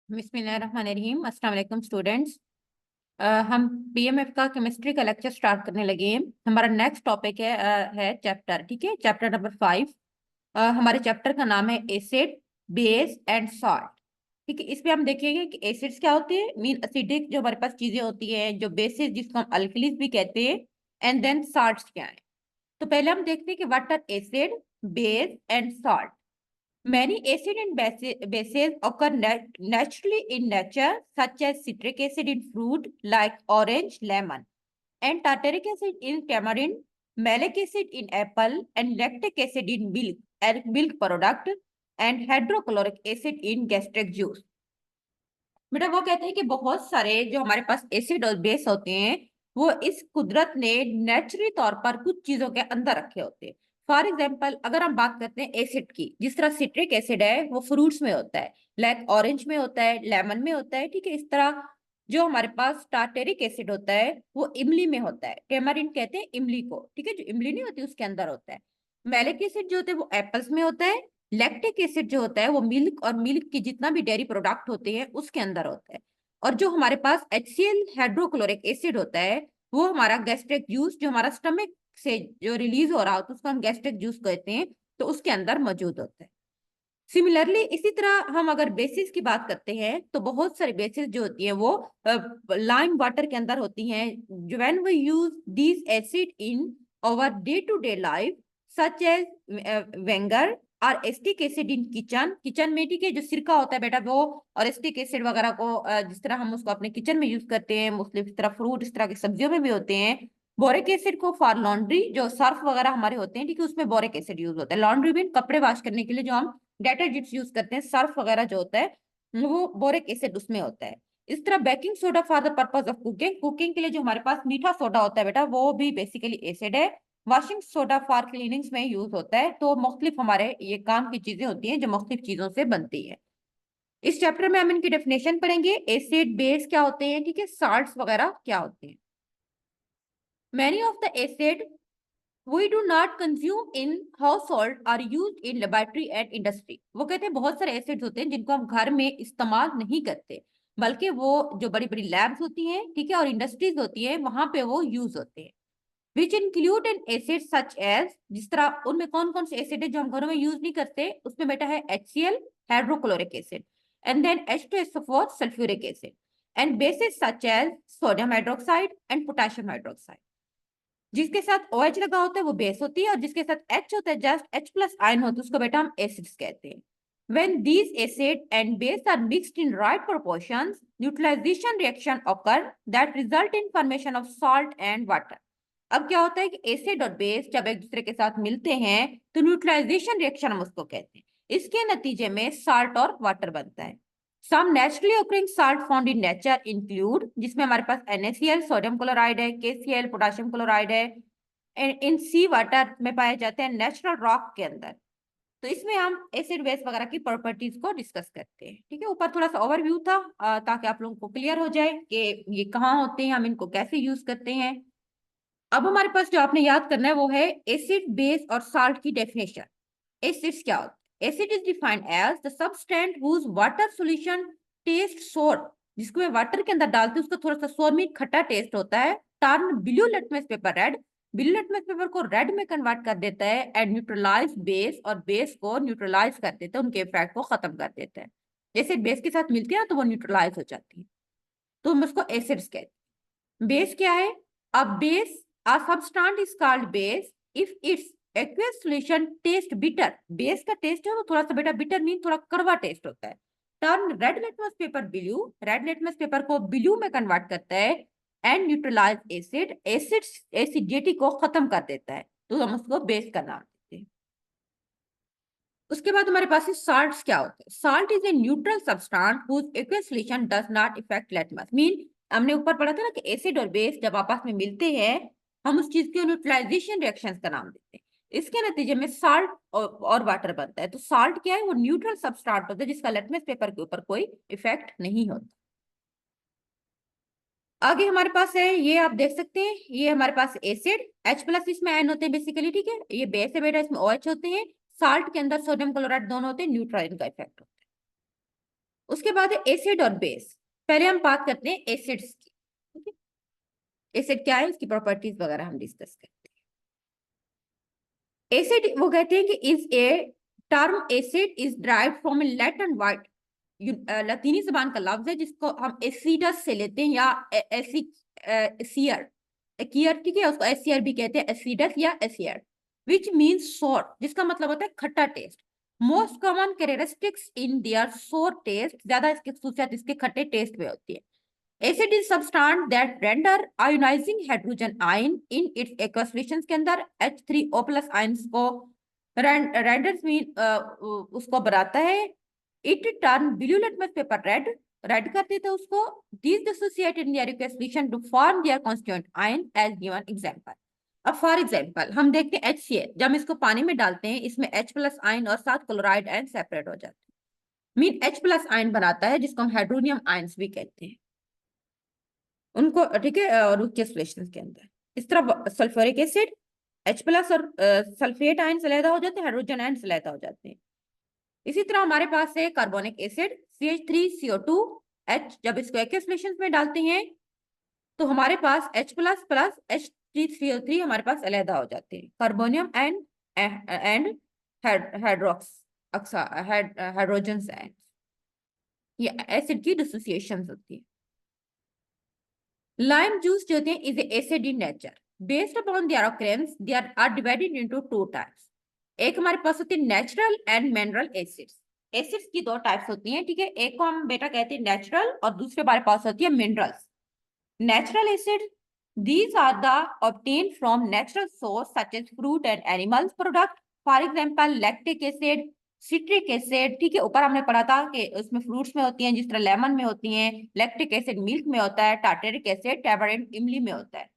बिस्मिल्लाहिर्रहमानिर्रहीम। अस्सलाम वालेकुम स्टूडेंट्स। हम पीएमएफ का केमिस्ट्री का लेक्चर स्टार्ट करने लगे हैं। हमारा नेक्स्ट टॉपिक है चैप्टर, ठीक है, चैप्टर नंबर 5। हमारे चैप्टर का नाम है एसिड, बेस एंड सॉल्ट। ठीक है, इसमें हम देखेंगे कि एसिड्स क्या होते हैं, मीन एसिडिक जो हमारे पास चीजें होती हैं, जो बेसिस जिसको हम अल्कलीज भी कहते हैं, एंड देन सॉल्ट्स क्या है। तो पहले हम देखते हैं कि what are acid, base and salt. Many acid and bases occur naturally in nature, such as citric acid in fruit like orange, lemon, and tartaric acid in tamarind, malic acid in apple, and lactic acid in milk and milk product, and hydrochloric acid in gastric juice. बेटा वो कहते हैं कि बहुत सारे जो हमारे पास acid और बेस होते हैं, वो इस कुदरत ने नेचुरली तौर पर कुछ चीजों के अंदर रखे होते हैं। फॉर एग्जाम्पल, अगर हम बात करते हैं एसिड की, जिस तरह सिट्रिक एसिड है वो फ्रूट्स में होता है, लाइक ऑरेंज में होता है, लेमन में होता है, ठीक है। इस तरह जो हमारे पास टार्टेरिक एसिड होता है वो इमली में होता है, टेमरिन कहते हैं इमली को, ठीक है, जो इमली नहीं होती उसके अंदर होता है। मैलिक एसिड जो होता है वो एप्पल्स में होता है। लैक्टिक एसिड जो होता है वो मिल्क और मिल्क की जितना भी डेयरी प्रोडक्ट होते हैं उसके अंदर होता है। और जो हमारे पास HCl हाइड्रोक्लोरिक एसिड होता है वो हमारा गैस्ट्रिक जूस, जो हमारा स्टमक से जो रिलीज हो रहा होता है उसको हम गैस्ट्रिक जूस कहते हैं, तो उसके अंदर मौजूद होता है। सिमिलरली इसी तरह हम अगर बेसिस की बात करते हैं तो बहुत सारी बेसिस जो होती हैं वो लाइम वाटर के अंदर होती हैं। When we use these acid in our day to day life, such as vinegar और एस्टिक एसिड इन किचन में, ठीक है, जो सिरका होता है बेटा वो, और एस्टिक एसिड वगैरह को जिस तरह हम उसको अपने किचन में यूज करते हैं, मोस्टली इस तरह फ्रूट इस तरह की सब्जियों में भी होते हैं। बोरिक एसिड को फॉर लॉन्ड्री, जो सर्फ वगैरह हमारे होते हैं, ठीक है, उसमें बोरिक एसिड यूज होता है। लॉन्ड्री में कपड़े वॉश करने के लिए जो हम डिटर्जेंट्स यूज करते हैं, सर्फ वगैरह जो होता है वो बोरिक एसिड उसमें होता है। इस तरह baking soda for the purpose of cooking, cooking के लिए जो हमारे पास मीठा सोडा होता है बेटा वो भी बेसिकली एसिड है। वॉशिंग सोडा फॉर क्लीनिंग्स में यूज होता है। तो मुख्तलिफ हमारे ये काम की चीजें होती हैं जो मुख्तलिफ चीजों से बनती है। इस चैप्टर में हम इनकी डेफिनेशन पढ़ेंगे, एसिड बेस क्या होते हैं, ठीक है, साल्ट्स वगैरह क्या होते हैं। Many of the acid we do not consume in household are used in laboratory and industry। वो कहते हैं बहुत सारे एसिड्स होते हैं जिनको हम घर में इस्तेमाल नहीं करते, बल्कि वो जो बड़ी बड़ी लैब्स होती हैं, ठीक है, और इंडस्ट्रीज होती है वहां पे वो यूज होते हैं। Which include an acid such as, जिस तरह उनमें कौन कौन से एसिड है जो हम घरों में यूज नहीं करते, उसमें बेटा है HCl hydrochloric acid, and then H2SO4 sulphuric acid, and bases such as sodium hydroxide and potassium hydroxide. जिसके साथ OH लगा होता है वो बेस होती है, और जिसके साथ H होता है, जस्ट H+ आयन होता है, उसको बेटा हम एसिड्स कहते हैं। When these acid and base are mixed in right proportions, neutralization reaction occur that result in formation of salt and water। अब क्या होता है कि एसिड और बेस जब एक दूसरे के साथ मिलते हैं तो न्यूट्रलाइजेशन रिएक्शन हम उसको कहते हैं। इसके नतीजे में साल्ट और वाटर बनता है। Some naturally occurring salt found in nature include, जिसमें हमारे पास NaCl सोडियम क्लोराइड है, KCl पोटेशियम क्लोराइड है, इन सी वाटर में पाए जाते हैं नेचुरल रॉक के अंदर। तो इसमें हम एसिड बेस वगैरह की प्रॉपर्टीज को डिस्कस करते हैं, ठीक है। ऊपर थोड़ा सा ओवरव्यू था ताकि आप लोगों को क्लियर हो जाए कि ये कहाँ होते हैं, हम इनको कैसे यूज करते हैं। अब हमारे पास जो आपने याद करना है वो है एसिड बेस और साल्ट की डेफिनेशन। एसिड्स क्या होते हैं? Acid is defined as the substance whose water solution taste sour, जिसको मैं वाटर के अंदर डालती हूँ उसका थोड़ा सा सोर में खट्टा टेस्ट होता है, turn blue litmus paper red, blue litmus paper को रेड में कन्वर्ट कर देता है, एंड न्यूट्रलाइज बेस, और बेस को न्यूट्रलाइज कर देता है, उनके इफेक्ट को खत्म कर देता है। जैसे बेस के साथ मिलती है ना तो वो न्यूट्रलाइज हो जाती है, तो हम उसको एसिड्स कहते हैं। बेस क्या है? अब base, a substance is called base if its aqueous solution taste bitter। Base का टेस्ट है वो थोड़ा सा बेटा बिटर मीन थोड़ा कड़वा टेस्ट होता है। Turn red litmus paper blue, red litmus paper को ब्लू में कन्वर्ट करता है, and neutralise acid, acid acidity को खत्म कर देता है, तो हम उसको बेस का नाम देते हैं। उसके बाद हमारे पास साल्ट्स क्या होते हैं? Salt is a neutral substance whose aqueous solution does not effect litmus, mean हमने ऊपर पढ़ा था ना कि एसिड और बेस जब आपस में मिलते हैं हम उस चीज के न्यूट्रलाइजेशन रिएक्शंस का नाम देते हैं। इसके नतीजे में साल्ट और वाटर बनता है। तो साल्ट क्या है? वो न्यूट्रल सब्सटेंस होता है जिसका लिटमस पेपर के ऊपर कोई इफेक्ट नहीं होता। आगे हमारे पास है, ये आप देख सकते हैं, ये हमारे पास एसिड H+ इसमें आयन होते हैं बेसिकली, ठीक है, ये बेस है बेटा, इसमें OH होते हैं। साल्ट के अंदर सोडियम क्लोराइड दोनों होते हैं, न्यूट्रल इनका इफेक्ट होता है। उसके बाद है एसिड और बेस। पहले हम बात करते हैं एसिड्स की, ठीक है। एसिड क्या है, इसकी प्रॉपर्टीज वगैरह हम डिस्कस करते हैं। एसिड वो कहते हैं कि is a term, acid is drive from a Latin word, लतीनी जबान का लफ्ज है जिसको हम एसिडस से लेते हैं, या एसियर, एकियर, ठीक है, उसको एसियर भी कहते हैं, एसिडस या एसियर, विच मीन्स सोर, जिसका मतलब होता है खट्टा taste. Most common characteristics in their sour taste, ज्यादा इसकी खसूसियत इसके खट्टे टेस्ट में होती है। Acid is substance that render ionizing hydrogen ion in its aqueous relations के अंदर H3O प्लस आयंस को रेंडर्स मीन उसको बनाता है। It turn blue litmus paper red, red कर देते उसको। These dissociate in their equation to form their constituent ion as given example। अब फॉर एग्जाम्पल हम देखते हैं HCl, जब हम इसको पानी में डालते हैं इसमें H प्लस आयन और साथ क्लोराइड आयन सेपरेट हो जाते हैं, मीन H प्लस आयन बनाता है जिसको हम हाइड्रोनियम आयंस भी कहते हैं उनको, ठीक है, और उच्च रिलेशन के अंदर। इस तरह सल्फ्यूरिक एसिड H प्लस और सल्फेट आयन से अलग हो जाते हैं, हाइड्रोजन आयन से अलग हो जाते हैं। इसी तरह हमारे पास है कार्बोनिक एसिड CH3CO2H, जब इसको एक्वस रिलेशन में डालते हैं तो हमारे पास H प्लस प्लस H3CO3 हमारे पास अलग हो जाते हैं, कार्बोनियम एंड हाइड्रोक्स हाइड्रोजन आयन। ये एसिड की डिसोसिएशन होती है। Lime juice जो होते हैं is a acid in nature. Based upon their occurrence, they are divided into two types. एक हमारे पास होती है natural and mineral acids. Acids की दो टाइप्स होती हैं, ठीक है, एक को हम बेटा कहते हैं नेचुरल और दूसरे हमारे पास होती है minerals. Natural acid, these are the obtained from natural source such as fruit and animals product, for example lactic acid, citric acid, ठीक है, ऊपर हमने पढ़ा था कि उसमें फ्रूट्स में होती हैं, जिस तरह लेमन में होती हैं, लैक्टिक एसिड मिल्क में होता है, टार्टेरिक एसिड टैमारिंड इमली में होता है।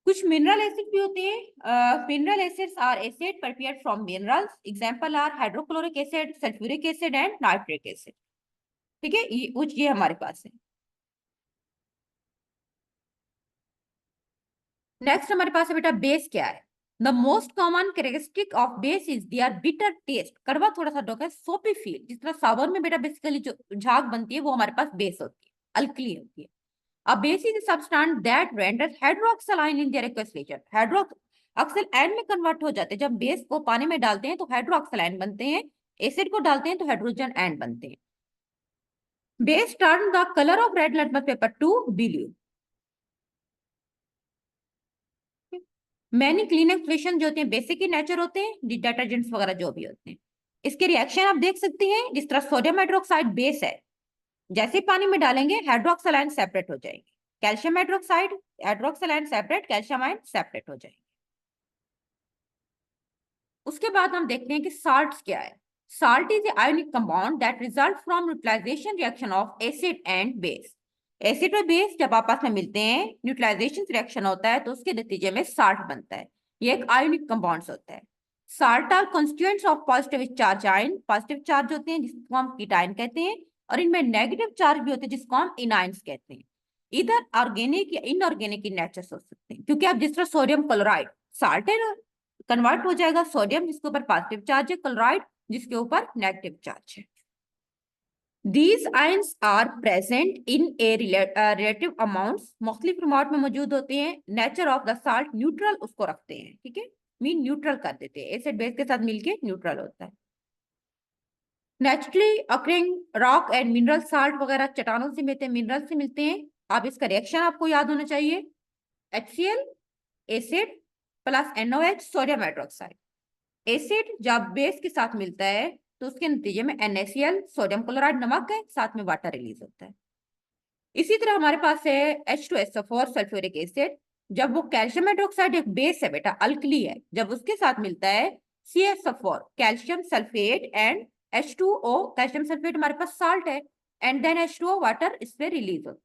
कुछ मिनरल एसिड भी होते हैं। Mineral acids are acid prepared from minerals, example are hydrochloric acid, sulphuric acid and nitric acid, ठीक है, ये हमारे पास है। नेक्स्ट हमारे पास है बेटा बेस क्या है। The most common characteristic of base is their bitter taste, कड़वा थोड़ा सा डोका, सोपी फील, जिस तरह सावर में बेटा बेसिकली जो झाग बनती है वो हमारे पास बेस होती है, अल्कली होती है। A base is a substance that renders hydroxyl ion in their aqueous solution। Hydroxyl ion में कन्वर्ट हो जाते हैं, जब बेस को पानी में डालते हैं तो हाइड्रोक्सिल आयन बनते हैं, एसिड को डालते हैं तो हाइड्रोजन आयन बनते हैं। Base turn the colour of red litmus paper two blue. Many cleaning solution जो होते हैं बेसिक ही नेचर होते हैं, डिटर्जेंट्स वगैरह जो भी होते हैं। इसके रिएक्शन आप देख सकते हैं, जिस तरह सोडियम हाइड्रोक्साइड बेस है, जैसे पानी में डालेंगे हाइड्रोक्सिल आयन सेपरेट हो जाएंगे, calcium hydroxide hydroxyl ion separate, calcium ion separate हो जाएंगे। उसके बाद हम देखते हैं कि साल्ट्स क्या है। Salt is a ionic compound that result from neutralisation reaction of acid and base. Acid और बेस जब आपस में मिलते हैं, न्यूट्रलाइजेशन रिएक्शन होता है तो उसके नतीजे में साल्ट बनता है। ये एक आयोनिक कंपाउंड होता है। Salt are constituents of positive charge ion, positive charge होते हैं जिसको हम कीटायन कहते हैं, और इनमें नेगेटिव चार्ज भी होते हैं जिसको हम इनाइंस कहते हैं। इधर ऑर्गेनिक या इनऑर्गेनिक इन नेचर हो सकते हैं, क्योंकि अब जिस तरह सोडियम क्लोराइड साल्ट है ना, कन्वर्ट हो जाएगा सोडियम जिसके ऊपर पॉजिटिव चार्ज है, क्लोराइड जिसके ऊपर नेगेटिव चार्ज है। These ions are present in a relative amounts, मुख्तलिफ अमाउंट में मौजूद होते हैं। Nature of the salt neutral उसको रखते हैं, ठीक है, मीन न्यूट्रल कर देते हैं, एसिड बेस के साथ मिलके न्यूट्रल होता है। Naturally occurring rock and mineral salt वगैरह चट्टानों से मिलते हैं, मिनरल से मिलते हैं। आप इसका रिएक्शन आपको याद होना चाहिए, HCl acid plus NOH sodium hydroxide. Acid जब बेस के साथ मिलता है तो उसके नतीजे में NaCl सोडियम क्लोराइड नमक है, साथ में वाटर रिलीज होता है। इसी तरह हमारे पास है H2SO4 सल्फ्यूरिक एसिड, जब वो कैल्शियम हाइड्रोक्साइड एक बेस है बेटा, अल्कली है, जब उसके साथ मिलता है CSO4 calcium sulphate and H2O, calcium sulphate हमारे पास साल्ट है, एंड देन H2O वाटर इससे रिलीज होता है।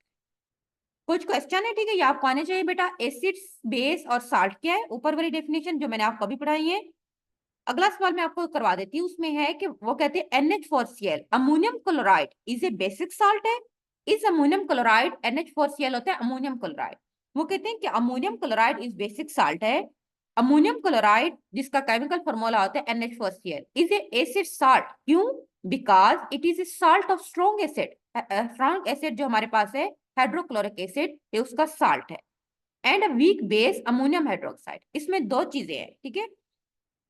कुछ क्वेश्चन है, ठीक है, ये आपको आने चाहिए बेटा। एसिड्स बेस और साल्ट क्या है, ऊपर वाली डेफिनेशन जो मैंने आपको अभी पढ़ाई है। अगला सवाल मैं आपको करवा देती हूँ, उसमें है कि वो कहते हैं NH4Cl ammonium chloride is a basic salt है। इस अमोनियम क्लोराइड NH4Cl होता है अमोनियम क्लोराइड, वो कहते हैं कि ammonium chloride is basic salt है। अमोनियम क्लोराइड जिसका केमिकल फॉर्मूला होता है NH4Cl is a acid salt, क्यों? Because it is a salt of strong acid. Strong acid जो हमारे पास है हाइड्रोक्लोरिक एसिड, ये उसका साल्ट है। And weak base ammonium hydroxide. इसमें दो चीजें हैं, ठीक है।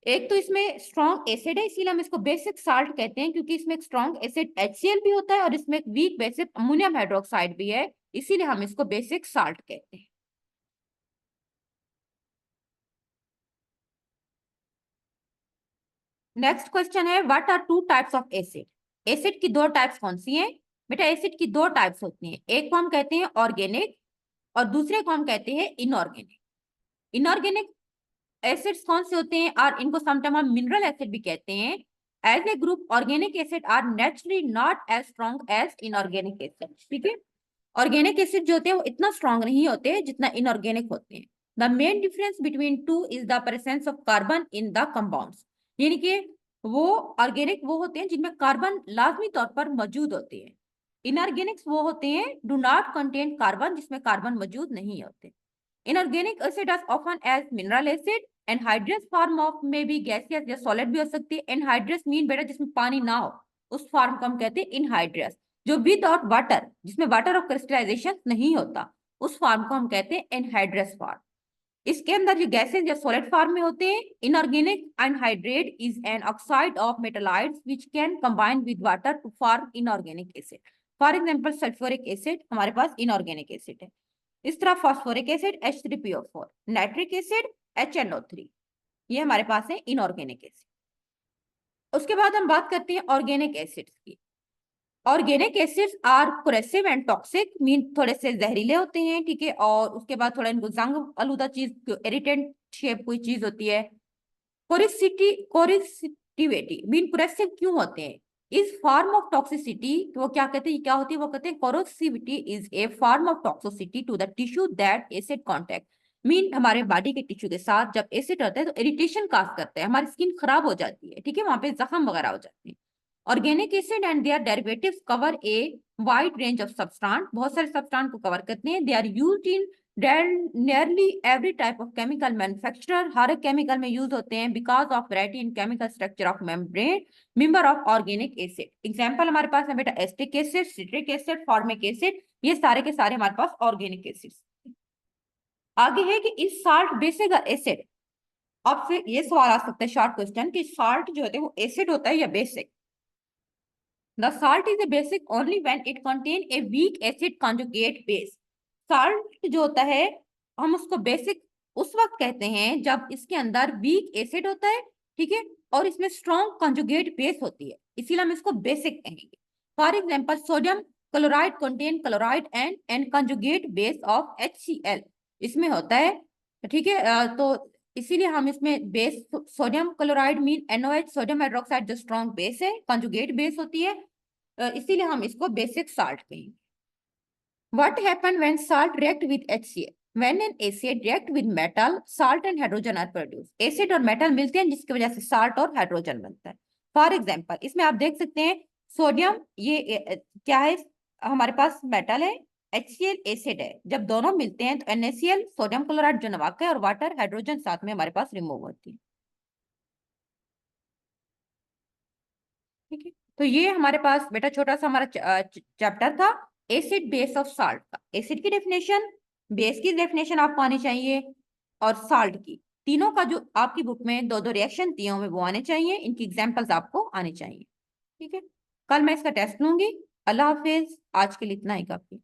एक तो इसमें स्ट्रॉन्ग एसिड है, इसीलिए हम इसको बेसिक साल्ट कहते हैं, क्योंकि इसमें एक स्ट्रॉन्ग एसिड HCl भी होता है और इसमें एक वीक बेसिक अमोनियम हाइड्रोक्साइड भी है, इसीलिए हम इसको बेसिक साल्ट कहते हैं। नेक्स्ट क्वेश्चन है, what are two types of acid. Acid की दो टाइप्स कौन सी हैं? बेटा एसिड की दो टाइप्स होती हैं, एक को हम कहते हैं ऑर्गेनिक और दूसरे को हम कहते हैं इनऑर्गेनिक। इनऑर्गेनिक एसिड्स कौन से होते हैं, और इनको समटाइम हम मिनरल एसिड भी कहते हैं। As a group organic acid are naturally not as strong as inorganic acid, ठीक है। ऑर्गेनिक एसिड जो होते हैं वो इतना स्ट्रॉन्ग नहीं होते जितना इनऑर्गेनिक होते हैं। The main difference between two is the presence of carbon in the compounds. यानी कि वो ऑर्गेनिक वो होते हैं जिनमें कार्बन लाजमी तौर पर मौजूद होते हैं। इनऑर्गेनिक्स वो होते हैं डू नॉट कंटेन कार्बन, जिसमें कार्बन मौजूद नहीं होते। Inorganic acid are often as mineral acid. Anhydrous form of में भी गैसियस या सॉलिड भी हो सकती है। एनहाइड्रस मीन बेटा जिसमें पानी ना हो, उस फॉर्म को हम कहते हैं इनहाइड्रस। जो विदाउट वाटर, जिसमें वाटर ऑफ क्रिस्टलाइजेशन नहीं होता, उस फॉर्म को हम कहते हैं एनहाइड्रस फॉर्म। इसके अंदर जो गैसेस या सॉलिड फॉर्म में होते हैं। Inorganic anhydrate is an oxide of metalites which can combine with water to form inorganic acid. For example sulphuric acid हमारे पास इनऑर्गेनिक एसिड है। इस तरह phosphoric acid H3PO4, nitric acid HNO3, ये हमारे पास है इनऑर्गेनिक एसिड। उसके बाद हम बात करते हैं ऑर्गेनिक एसिड्स की। Organic acids are corrosive and toxic, mean थोड़े से जहरीले होते हैं, ठीक है। और उसके बाद थोड़ा इनको जंग आलूदा चीज, इरिटेंट शेप कोई चीज होती है। कोरिसिटिविटी मीन कोरेसिव क्यों होते हैं? इस फॉर्म ऑफ टॉक्सिसिटी, वो क्या कहते हैं, क्या होती है, वो कहते हैं corrosivity is a form of toxicity to the tissue that acid contact. Mean हमारे बॉडी के टिश्यू के साथ जब एसिड होता है तो इरिटेशन काज करता है, हमारी स्किन खराब हो जाती है, ठीक है, वहां पे जख्म वगैरह हो जाते हैं। Organic acid and their derivatives cover a wide range of substance, बहुत सारे सब्सटेंस को कवर करते हैं। They are used in nearly every type of chemical manufacturer, हर एक केमिकल में यूज होते हैं because of variety in chemical structure of membrane member of organic acid। Example हमारे पास है बेटा acetic acid, citric acid, formic acid, ये सारे के सारे हमारे पास ऑर्गेनिक एसिड्स। आगे है कि इस साल्ट बेसिक एसिड। अब फिर ये सवाल आ सकता है शॉर्ट क्वेश्चन कि साल्ट जो होते हैं वो एसिड होता है या basic. The salt is a basic only when it contain a weak acid conjugate base। Salt जो होता है हम उसको बेसिक उस वक्त कहते हैं जब इसके अंदर वीक एसिड होता है, ठीक है, और इसमें स्ट्रॉन्ग कंजुगेट बेस होती है, इसीलिए हम इसको बेसिक कहेंगे। For example sodium chloride contain chloride and conjugate base of HCl, इसमें होता है, ठीक है। तो इसीलिए हम इसमें base sodium chloride mean NOH, sodium hydroxide जो स्ट्रॉन्ग बेस है, कंजुगेट बेस होती है, इसीलिए हम इसको बेसिक साल्ट कहेंगे। What happen when salt react with HCl? When an acid react with metal, salt and hydrogen are produced। Acid और metal मिलते हैं जिसकी वजह से साल्ट और हाइड्रोजन बनता है। फॉर एग्जाम्पल इसमें आप देख सकते हैं सोडियम, ये क्या है, हमारे पास मेटल है, HCl एसिड है, जब दोनों मिलते हैं तो NaCl सोडियम क्लोराइड जो नमक है और वाटर हाइड्रोजन साथ में हमारे पास रिमूव होती है, ठीक है। तो ये हमारे पास बेटा छोटा सा हमारा चैप्टर था एसिड बेस ऑफ साल्ट का। एसिड की डेफिनेशन, बेस की डेफिनेशन आपको आनी चाहिए, और साल्ट की, तीनों का जो आपकी बुक में दो दो रिएक्शन दिए हुए वो आने चाहिए, इनकी एग्जांपल्स आपको आने चाहिए, ठीक है। कल मैं इसका टेस्ट लूंगी। अल्लाह हाफिज, आज के लिए इतना ही काफी।